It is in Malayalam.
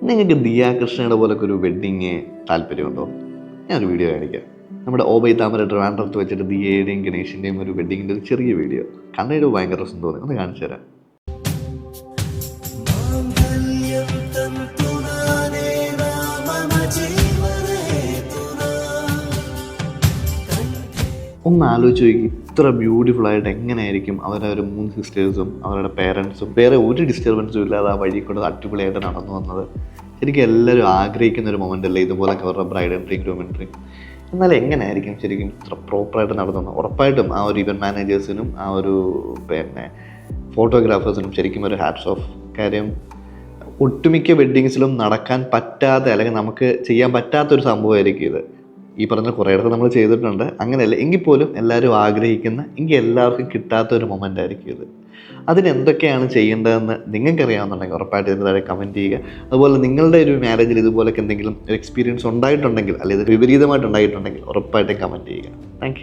നിങ്ങൾക്ക് ദിയ കൃഷ്ണയുടെ പോലൊക്കെ ഒരു വെഡ്ഡിങ് താല്പര്യമുണ്ടോ? ഞാനൊരു വീഡിയോ കാണിക്കാം. നമ്മുടെ ഓബൈ താമര ട്രിവാൻഡ്രത്ത് വെച്ചിട്ട് ദിയയുടെയും ഗണേഷിൻ്റെയും ഒരു വെഡ്ഡിങ്ങിൻ്റെ ഒരു ചെറിയ വീഡിയോ കണ്ടതിന് ഭയങ്കര രസം തോന്നി. ഒന്ന് കാണിച്ചു തരാം. ഒന്ന് ആലോചിച്ച് നോക്കി, ഇത്ര ബ്യൂട്ടിഫുൾ ആയിട്ട് എങ്ങനെയായിരിക്കും അവരൊരു 3 സിസ്റ്റേഴ്സും അവരുടെ പേരൻസും വേറെ ഒരു ഡിസ്റ്റർബൻസും ഇല്ലാതെ ആ വഴി കൊണ്ട് അടിപൊളിയായിട്ട് നടന്നു വന്നത്. ശരിക്കും എല്ലാവരും ആഗ്രഹിക്കുന്ന ഒരു മൊമെൻ്റ് അല്ലേ ഇതുപോലൊക്കെ അവരുടെ ബ്രൈഡ് എൻട്രി ഗ്രൂം എൻട്രി. എന്നാലും എങ്ങനെയായിരിക്കും ശരിക്കും ഇത്ര പ്രോപ്പറായിട്ട് നടന്നു? ഉറപ്പായിട്ടും ആ ഒരു ഇവൻറ്റ് മാനേജേഴ്സിനും ആ ഒരു ഫോട്ടോഗ്രാഫേഴ്സിനും ശരിക്കും ഒരു ഹാറ്റ്സ് ഓഫ്. കാര്യം ഒട്ടുമിക്ക വെഡ്ഡിങ്സിലും നടക്കാൻ പറ്റാത്ത അല്ലെങ്കിൽ നമുക്ക് ചെയ്യാൻ പറ്റാത്തൊരു സംഭവമായിരിക്കും ഇത്. ഈ പറഞ്ഞ കുറേ ഇടത്ത് നമ്മൾ ചെയ്തിട്ടുണ്ട്. അങ്ങനെയല്ല എങ്കിൽ പോലും എല്ലാവരും ആഗ്രഹിക്കുന്ന, എങ്കിൽ എല്ലാവർക്കും കിട്ടാത്തൊരു മൊമെൻ്റ് ആയിരിക്കും ഇത്. അതിനെന്തൊക്കെയാണ് ചെയ്യേണ്ടതെന്ന് നിങ്ങൾക്കറിയാവുന്നുണ്ടെങ്കിൽ ഉറപ്പായിട്ട് ഇതിന് താഴെ കമൻറ്റ് ചെയ്യുക. അതുപോലെ നിങ്ങളുടെ ഒരു മാരേജിൽ ഇതുപോലൊക്കെ എന്തെങ്കിലും ഒരു എക്സ്പീരിയൻസ് ഉണ്ടായിട്ടുണ്ടെങ്കിൽ അല്ലെങ്കിൽ ഇത് വിപരീതമായിട്ടുണ്ടായിട്ടുണ്ടെങ്കിൽ ഉറപ്പായിട്ടും കമൻറ്റ് ചെയ്യുക. താങ്ക്